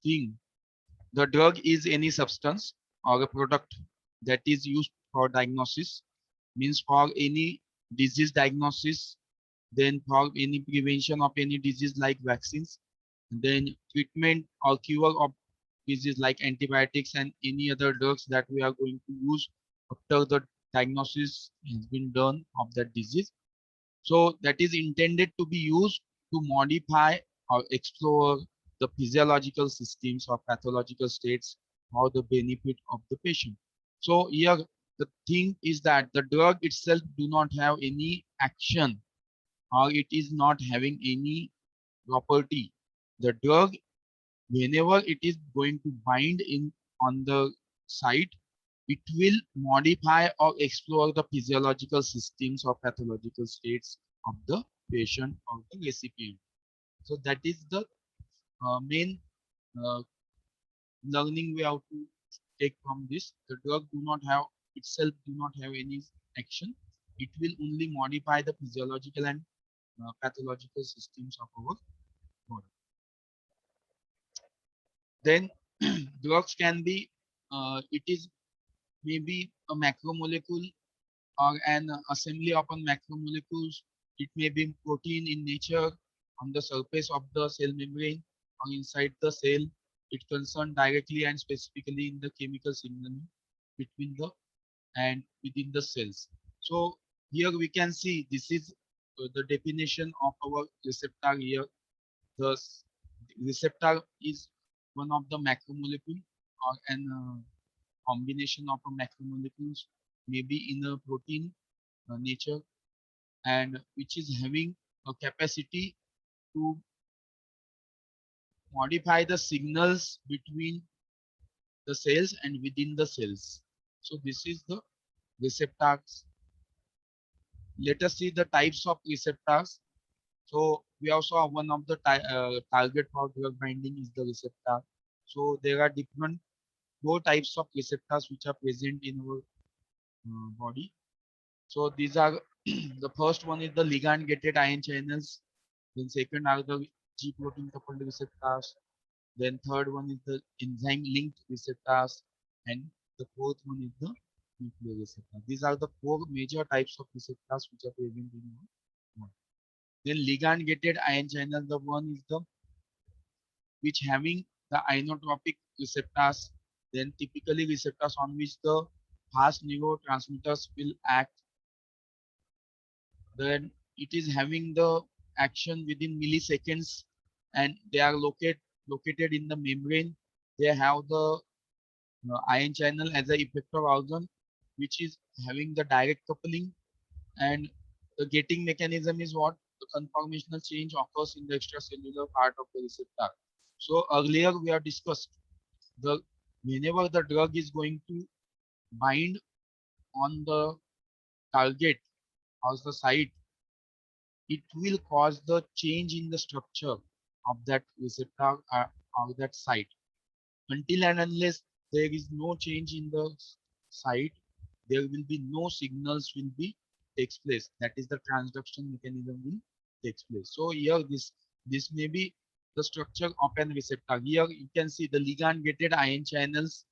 thing. The drug is any substance or a product that is used for diagnosis, means for any disease diagnosis, then for any prevention of any disease like vaccines, then treatment or cure of disease like antibiotics and any other drugs that we are going to use after the diagnosis has been done of that disease. So that is intended to be used to modify or explore the physiological systems or pathological states for the benefit of the patient. So here the thing is that the drug itself do not have any action or it is not having any property. The drug, whenever it is going to bind in on the site, it will modify or explore the physiological systems or pathological states of the patient or the recipient. So that is the main uh, learning we have to take from this. The drug do not have itself do not have any action. It will only modify the physiological and pathological systems of our body. Then drugs can be it is maybe a macromolecule or an assembly upon macromolecules. It may be protein in nature on the surface of the cell membrane or inside the cell. It concerns directly and specifically in the chemical signaling between the and within the cells. So here we can see this is the definition of our receptor here. The receptor is one of the macromolecule or an combination of a macromolecules maybe in a protein nature and which is having a capacity to modify the signals between the cells and within the cells. So this is the receptors. Let us see the types of receptors. So we also have one of the target for drug binding is the receptor. So there are different four types of receptors which are present in our body. So these are the first one is the ligand gated ion channels. Then second are the G protein coupled receptors. Then third one is the enzyme linked receptors, and the fourth one is the nuclear receptor. These are the four major types of receptors which are present in our body. Then ligand gated ion channel, the one is the which having the inotropic receptors. Then typically receptors on which the fast neurotransmitters will act. Then it is having the action within milliseconds and they are located in the membrane. They have the ion channel as a effector organ which is having the direct coupling, and the gating mechanism is what the conformational change occurs in the extracellular part of the receptor. So earlier we have discussed the whenever the drug is going to bind on the target or the site, it will cause the change in the structure of that receptor or that site. Until and unless there is no change in the site, there will be no signals will be takes place. That is the transduction mechanism will takes place. So here this may be the structure of an receptor. Here you can see the ligand gated ion channels.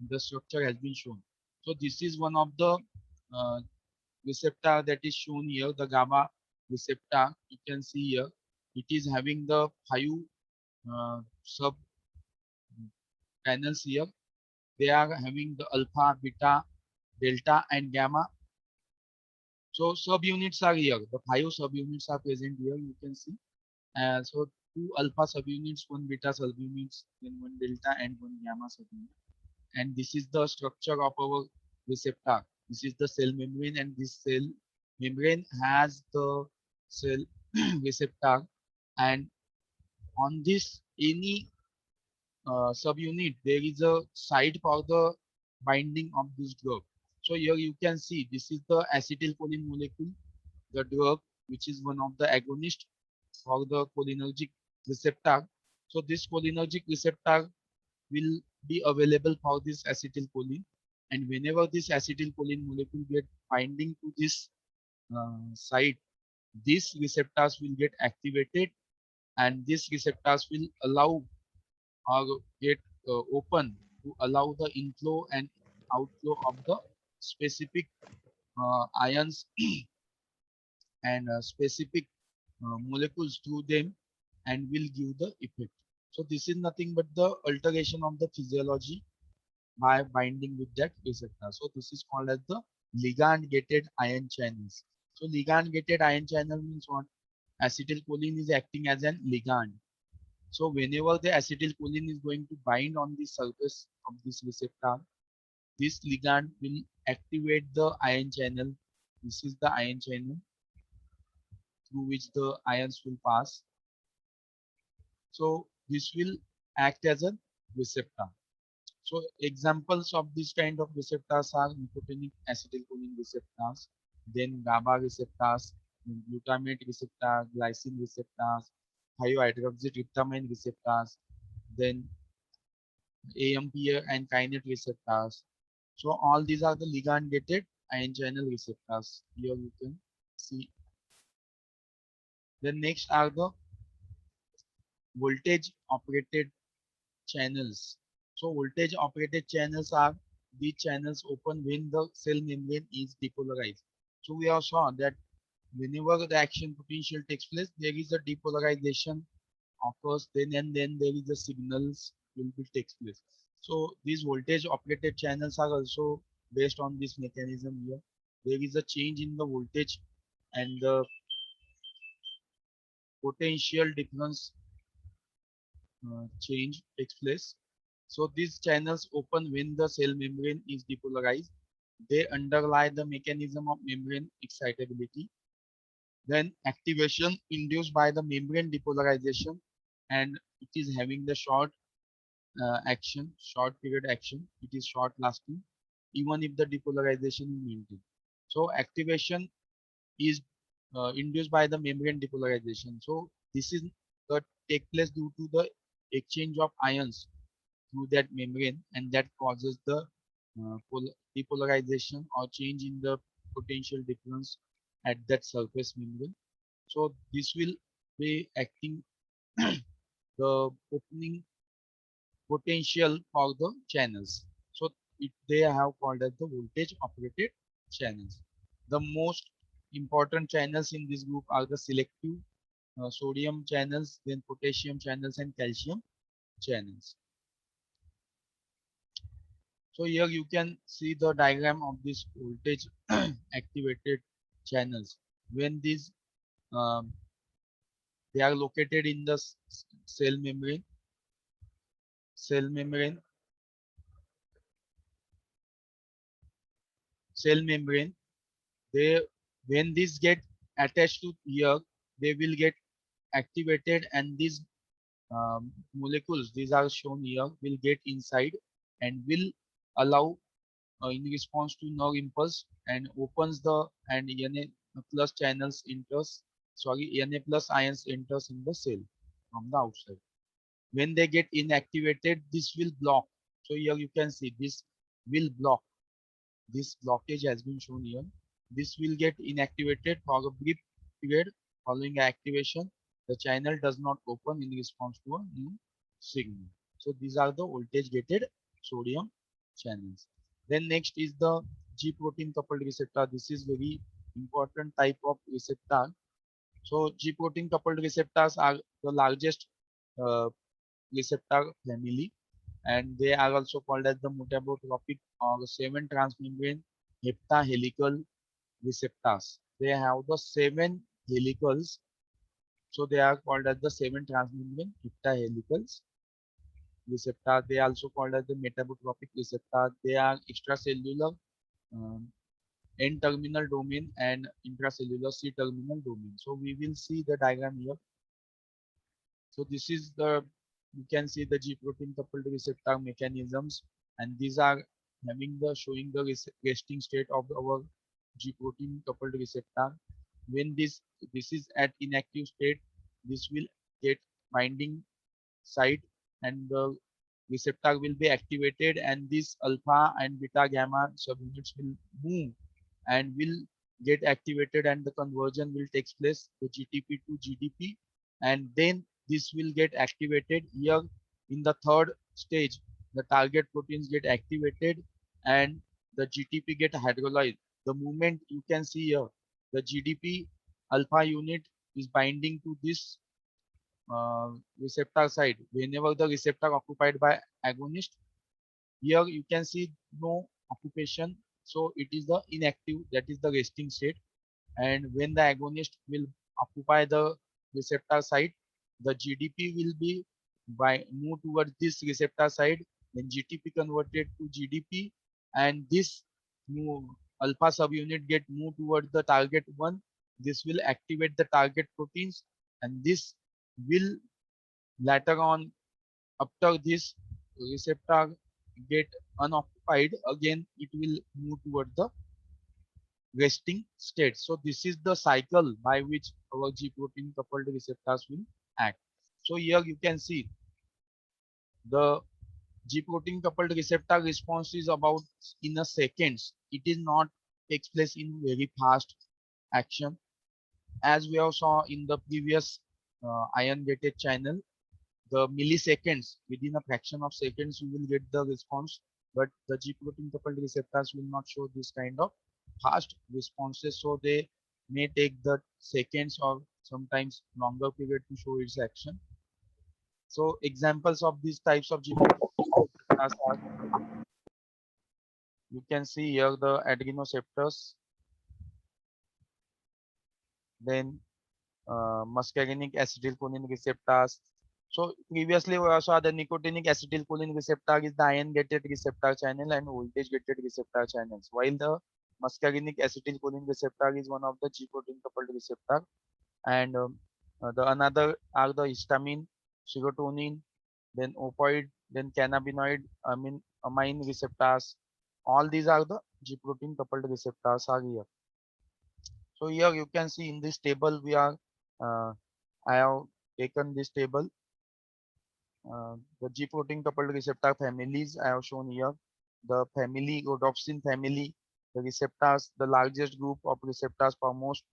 The structure has been shown. So this is one of the uh, receptor that is shown here, the GABA receptor. You can see here, it is having the five sub panels here. They are having the alpha, beta, delta, and gamma. So subunits are here. The five subunits are present here. You can see. So two alpha subunits, one beta subunits, then one delta, and one gamma subunit. And this is the structure of our receptor. This is the cell membrane, and this cell membrane has the cell receptor, and on this any subunit there is a site for the binding of this drug. So here you can see this is the acetylcholine molecule, the drug which is one of the agonist for the cholinergic receptor. So this cholinergic receptor will be available for this acetylcholine, and whenever this acetylcholine molecule get binding to this site, these receptors will get activated, and these receptors will allow or get open to allow the inflow and outflow of the specific ions and specific molecules to them and will give the effect. So this is nothing but the alteration of the physiology by binding with that receptor. So this is called as the ligand gated ion channels. So ligand gated ion channel means what? Acetylcholine is acting as an ligand. So whenever the acetylcholine is going to bind on the surface of this receptor, this ligand will activate the ion channel. This is the ion channel through which the ions will pass. So this will act as a receptor. So examples of this kind of receptors are nicotinic acetylcholine receptors, then GABA receptors, then glutamate receptors, glycine receptors, thiohydroxytryptamine receptors, then AMPA and kinase receptors. So all these are the ligand gated ion channel receptors. Here you can see. Then next are the voltage operated channels. So voltage operated channels are the channels open when the cell membrane is depolarized. So we have saw that whenever the action potential takes place, there is a depolarization occurs, then and then there is a signals will be takes place. So these voltage operated channels are also based on this mechanism here. There is a change in the voltage and the potential difference change takes place. So these channels open when the cell membrane is depolarized. They underlie the mechanism of membrane excitability. Then activation induced by the membrane depolarization, and it is having the short action, short period action. It is short lasting, even if the depolarization is maintained. So activation is induced by the membrane depolarization. So this is the take place due to the exchange of ions through that membrane, and that causes the depolarization or change in the potential difference at that surface membrane. So this will be acting the opening potential for the channels. So they have called as the voltage operated channels. The most important channels in this group are the selective sodium channels, then potassium channels and calcium channels. So here you can see the diagram of this voltage activated channels. When these um, they are located in the cell membrane, cell membrane. They when these get attached to here, they will get activated, and these molecules, these are shown here, will get inside and will allow in response to nerve impulse and opens the and Na plus channels enters, sorry, Na plus ions enters in the cell from the outside. When they get inactivated, this will block. So here you can see this will block. This blockage has been shown here. This will get inactivated for a brief period. Following activation, the channel does not open in response to a new signal. So these are the voltage gated sodium channels. Then next is the G protein coupled receptor. This is very important type of receptor. So G protein coupled receptors are the largest uh, receptor family, and they are also called as the metabotropic or 7 transmembrane heptahelical receptors. They have the 7 helicals, so they are called as the 7 transmembrane heptahelicals receptor. They are also called as the metabotropic receptor. They are extracellular um, N-terminal domain and intracellular C-terminal domain. So we will see the diagram here. So this is the, you can see the G protein coupled receptor mechanisms, and these are having the showing the resting state of our G protein coupled receptor. When this is at inactive state, this will get binding site and the receptor will be activated, and this alpha and beta gamma subunits will move and will get activated, and the conversion will take place, the GTP to GDP, and then this will get activated here. In the third stage, the target proteins get activated and the GTP get hydrolyzed. The moment you can see here, the GDP alpha unit is binding to this receptor side. Whenever the receptor occupied by agonist, here you can see no occupation. So it is the inactive, that is the resting state. And when the agonist will occupy the receptor site, the GDP will be by move towards this receptor side, then GTP converted to GDP, and this move, alpha subunit get moved towards the target one. This will activate the target proteins, and this will later on, after this receptor get unoccupied, again it will move toward the resting state. So this is the cycle by which our G protein coupled receptors will act. So here you can see the G protein coupled receptor response is about in a seconds. It is not takes place in very fast action. As we have saw in the previous ion gated channel, the milliseconds, within a fraction of seconds you will get the response, but the G protein coupled receptors will not show this kind of fast responses, so they may take the seconds or sometimes longer period to show its action. So examples of these types of G protein receptors are, you can see here the adrenoceptors, then muscarinic acetylcholine receptors. So previously we also had the nicotinic acetylcholine receptor is the ion gated receptor channel and voltage gated receptor channels, while the muscarinic acetylcholine receptor is one of the G protein coupled receptor, and the another are the histamine, serotonin, then opioid, then cannabinoid, amine receptors. All these are the G protein coupled receptors are here. So here you can see in this table we are I have taken this table. The G protein coupled receptor families I have shown here. The family, rhodopsin family, the receptors, the largest group of receptors for most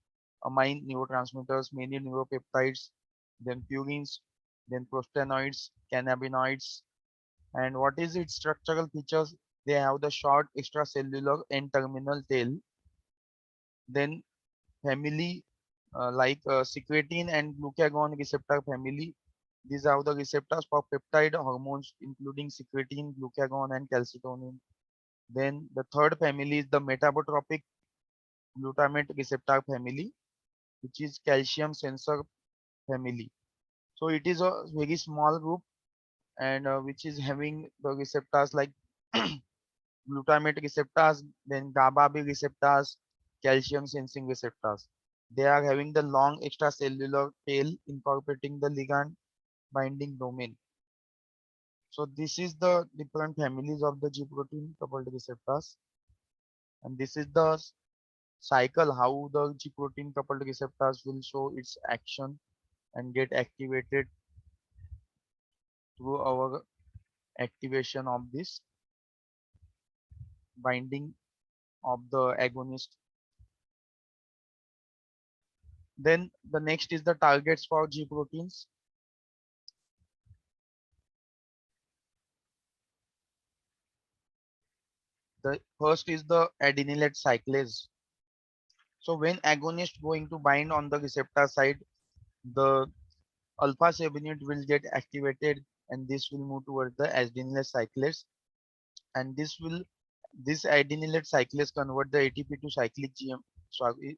amine neurotransmitters, many neuropeptides, then purines, then prostanoids, cannabinoids. And what is its structural features? They have the short extracellular and terminal tail. Then family like secretin and glucagon receptor family. These are the receptors for peptide hormones, including secretin, glucagon, and calcitonin. Then the third family is the metabotropic glutamate receptor family, which is calcium sensor family. So it is a very small group, and which is having the receptors like glutamate receptors, then GABA-B receptors, calcium sensing receptors. They are having the long extracellular tail incorporating the ligand binding domain. So this is the different families of the G protein coupled receptors, and this is the cycle how the G protein coupled receptors will show its action and get activated through our activation of this binding of the agonist. Then the next is the targets for G proteins. The first is the adenylate cyclase. So when agonist going to bind on the receptor side, the alpha subunit will get activated and this will move towards the adenylate cyclase, and this adenylate cyclase convert the ATP to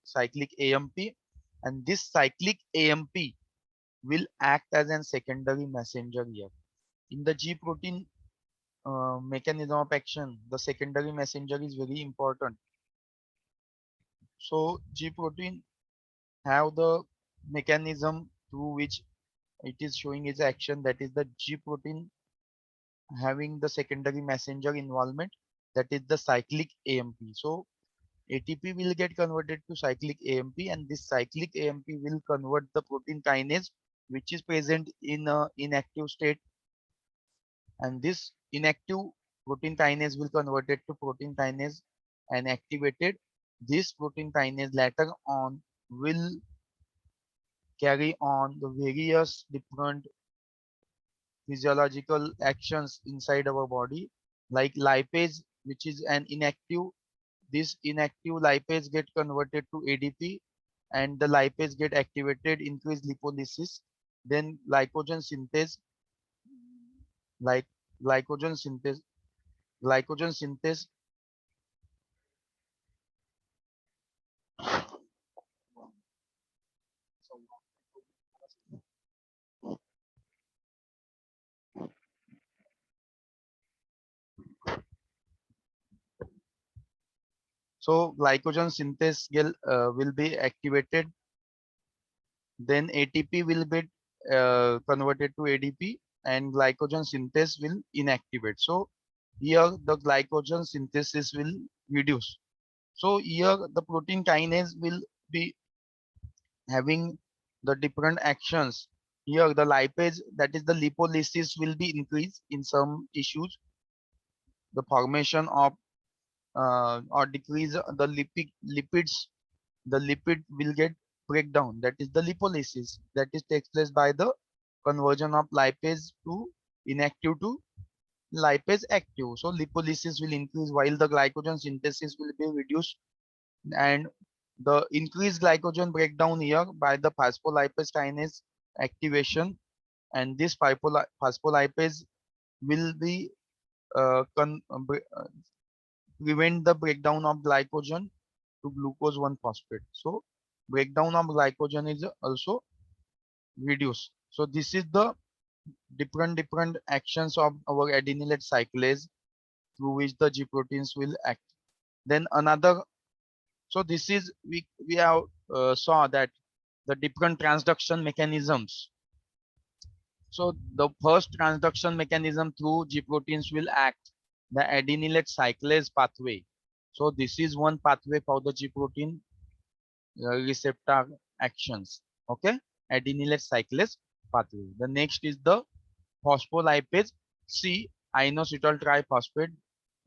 cyclic AMP, and this cyclic AMP will act as a secondary messenger here. In the G protein mechanism of action, the secondary messenger is very important. So G protein have the mechanism through which it is showing its action, that is the G protein having the secondary messenger involvement, that is the cyclic AMP. So ATP will get converted to cyclic AMP, and this cyclic AMP will convert the protein kinase which is present in a inactive state, and this inactive protein kinase will convert it to protein kinase and activated. This protein kinase later on will carry on the various different physiological actions inside our body, like lipase, which is an inactive. This inactive lipase get converted to ADP, and the lipase get activated, increase lipolysis, then glycogen synthase, like glycogen synthase, glycogen synthase. So glycogen synthase will be activated, then ATP will be converted to ADP, and glycogen synthase will inactivate. So here the glycogen synthesis will reduce. So here the protein kinase will be having the different actions. Here the lipase, that is the lipolysis, will be increased in some tissues. The formation of or decrease the lipids, the lipid will get breakdown, that is the lipolysis, that is takes place by the conversion of lipase to inactive to lipase active. So lipolysis will increase while the glycogen synthesis will be reduced, and the increased glycogen breakdown here by the phospholipase kinase activation, and this phospholipase will be prevent the breakdown of glycogen to glucose 1 phosphate. So breakdown of glycogen is also reduced. So this is the different actions of our adenylate cyclase through which the G proteins will act. Then another, so this is we have saw that the different transduction mechanisms. So the first transduction mechanism through G proteins will act the adenylate cyclase pathway. So this is one pathway for the G protein receptor actions. Okay, adenylate cyclase pathway. The next is the phospholipase C inositol triphosphate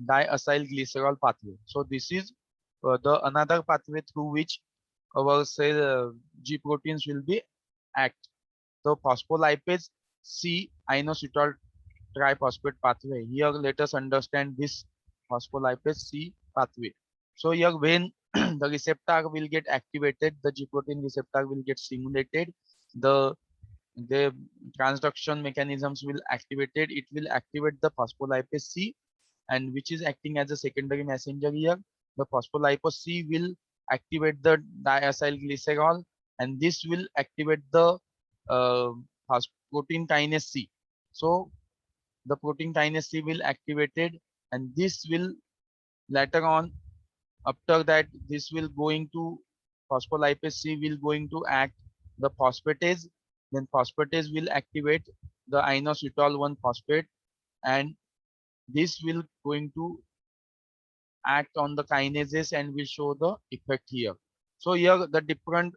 diacylglycerol pathway. So this is the another pathway through which our cell G proteins will be act. So phospholipase C inositol triphosphate pathway. Here let us understand this phospholipase C pathway. So here when the receptor will get activated, the G protein receptor will get stimulated, the the transduction mechanisms will activated, it will activate the phospholipase C, and which is acting as a secondary messenger here. The phospholipase C will activate the diacylglycerol, and this will activate the uh, protein kinase C. So the protein kinase C will activated, and this will later on, after that, this will going to phospholipase C will going to act the phosphatase, then phosphatase will activate the inositol 1 phosphate, and this will going to act on the kinases and will show the effect here. So here the different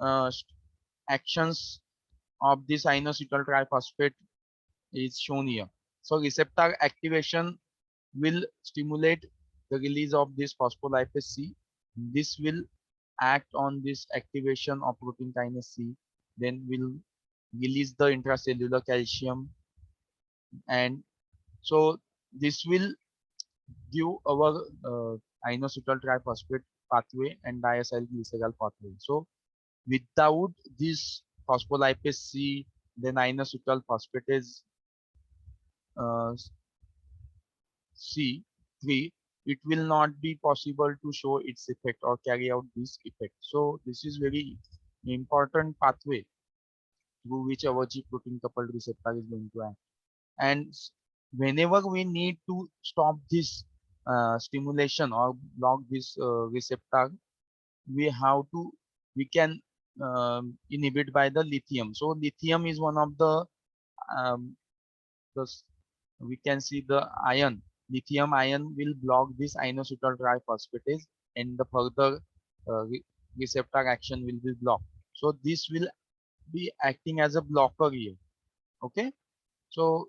uh, actions of this inositol triphosphate is shown here. So receptor activation will stimulate the release of this phospholipase C. This will act on this activation of protein kinase C, then will release the intracellular calcium, and so this will give our inositol triphosphate pathway and diacylglycerol pathway. So without this phospholipase C, then inositol phosphatase uh, C3, it will not be possible to show its effect or carry out this effect. So this is very important pathway through which our G protein coupled receptor is going to act. And whenever we need to stop this stimulation or block this receptor, we have to we can inhibit by the lithium. So lithium is one of um, the we can see the ion. Lithium ion will block this inositol triphosphatase, and the further receptor action will be blocked. So this will be acting as a blocker here. Okay, so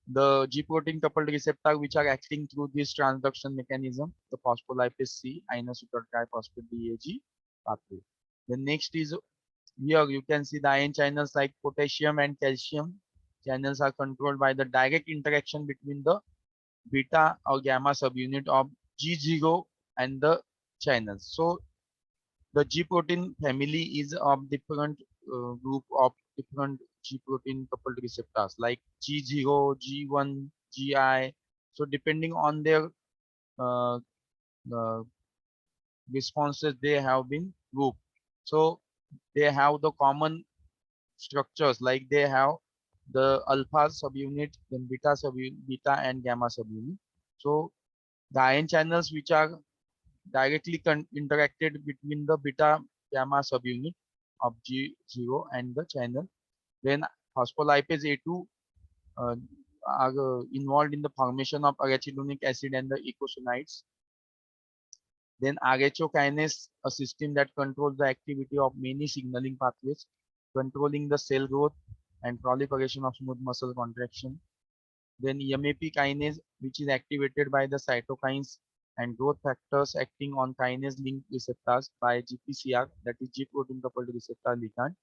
the G protein coupled receptor which are acting through this transduction mechanism, the phospholipase C inositol triphosphate DAG pathway. The next is here you can see the ion channels like potassium and calcium. channels are controlled by the direct interaction between the beta or gamma subunit of G0 and the channels. So the G protein family is of different group of different G protein coupled receptors like G0, G1, GI. So depending on their uh, uh, responses, they have been grouped. So they have the common structures like they have the alpha subunit, then beta subunit, beta and gamma subunit. So the ion channels which are directly interacted between the beta gamma subunit of G0 and the channel. Then phospholipase A2 uh, are involved in the formation of arachidonic acid and the eicosanoids. Then RHO kinase, a system that controls the activity of many signaling pathways, controlling the cell growth and proliferation of smooth muscle contraction. Then MAP kinase, which is activated by the cytokines and growth factors acting on kinase linked receptors by GPCR, that is G protein coupled receptor ligand,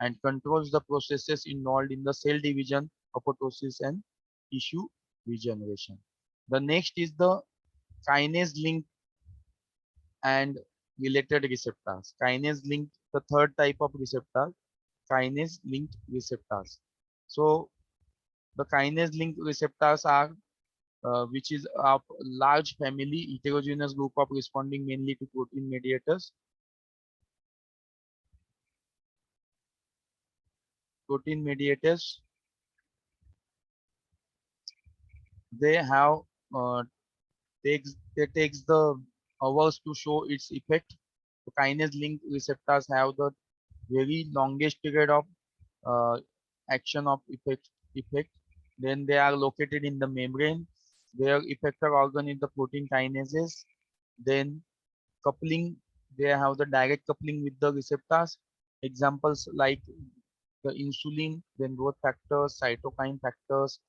and controls the processes involved in the cell division, apoptosis, and tissue regeneration. The next is the kinase linked and related receptors. Kinase linked, the third type of receptor, kinase linked receptors. So the kinase linked receptors are which is a large family heterogeneous group of responding mainly to protein mediators. Protein mediators, they have uh, takes the hours to show its effect. The kinase linked receptors have the very longest period of uh, action of effect. Then they are located in the membrane. Their effector organ is the protein kinases. Then coupling, they have the direct coupling with the receptors. Examples like the insulin, then growth factors, cytokine factors,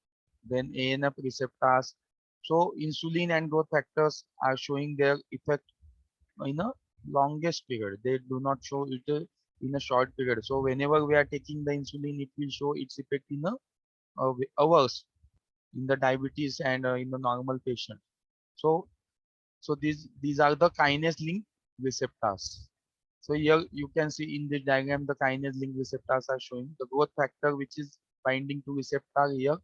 then ANF receptors. So insulin and growth factors are showing their effect in a longest period. They do not show it in a short period. So whenever we are taking the insulin, it will show its effect in hours in the diabetes and in the normal patient. So these are the kinase link receptors. So here you can see in the diagram the kinase link receptors are showing the growth factor which is binding to receptor here,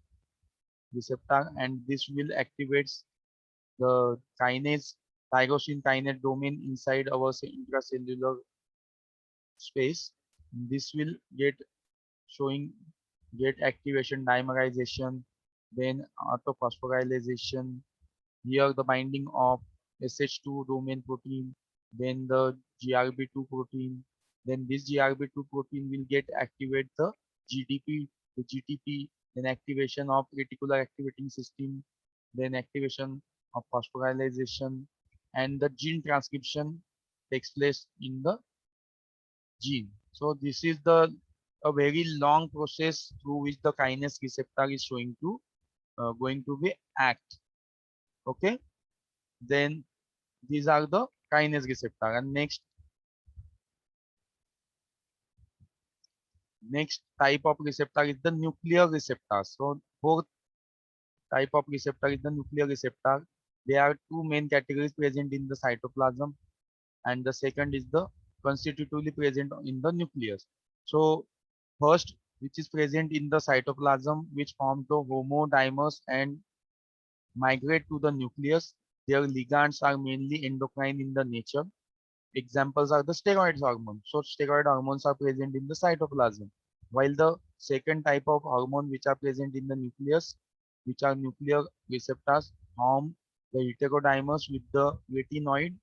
receptor, and this will activate the kinase tyrosine kinase domain inside our intracellular space. This will get showing get activation dimerization, then autophosphorylation. Here the binding of SH2 domain protein, then the GRB2 protein. Then this GRB2 protein will get activate the GDP, the GTP, then activation of reticular activating system, then activation of phosphorylation, and the gene transcription takes place in the gene. So this is the a very long process through which the kinase receptor is showing to going to be act. Okay, then these are the kinase receptor. And next type of receptor is the nuclear receptor. So fourth type of receptor is the nuclear receptor. There are two main categories present in the cytoplasm, and the second is the constitutively present in the nucleus. So first, which is present in the cytoplasm, which forms the homodimers and migrate to the nucleus. Their ligands are mainly endocrine in the nature. Examples are the steroid hormones. So steroid hormones are present in the cytoplasm. While the second type of hormone which are present in the nucleus, which are nuclear receptors, form the heterodimers with the retinoid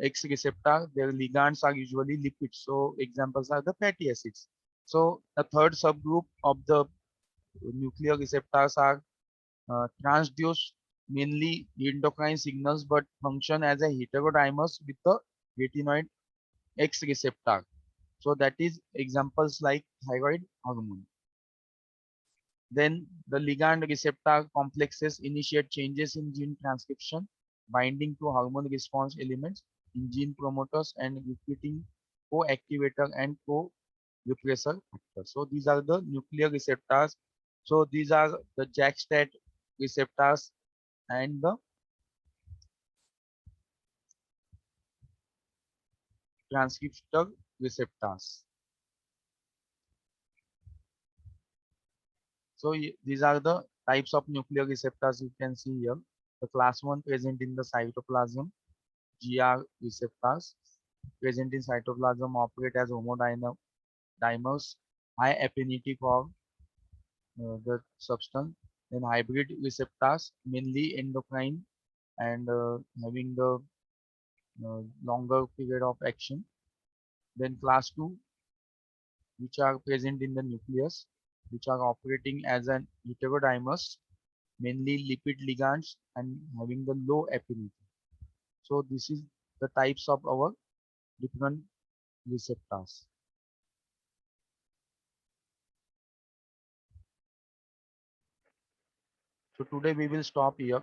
X receptor. Their ligands are usually lipids. So examples are the fatty acids. So the third subgroup of the nuclear receptors are transduce mainly endocrine signals but function as a heterodimers with the retinoid X receptor. So that is examples like thyroid hormone. Then the ligand receptor complexes initiate changes in gene transcription, binding to hormone response elements in gene promoters and recruiting co-activator and co-repressor factors. So these are the nuclear receptors So these are the JAK-STAT receptors and the transcriptor receptors. So these are the types of nuclear receptors you can see here. The class 1 present in the cytoplasm, GR receptors present in cytoplasm operate as homodimers, high affinity for the substance. Then hybrid receptors, mainly endocrine and having the longer period of action. Then class 2, which are present in the nucleus, which are operating as an heterodimers, mainly lipid ligands and having the low affinity. So this is the types of our different receptors. So today we will stop here.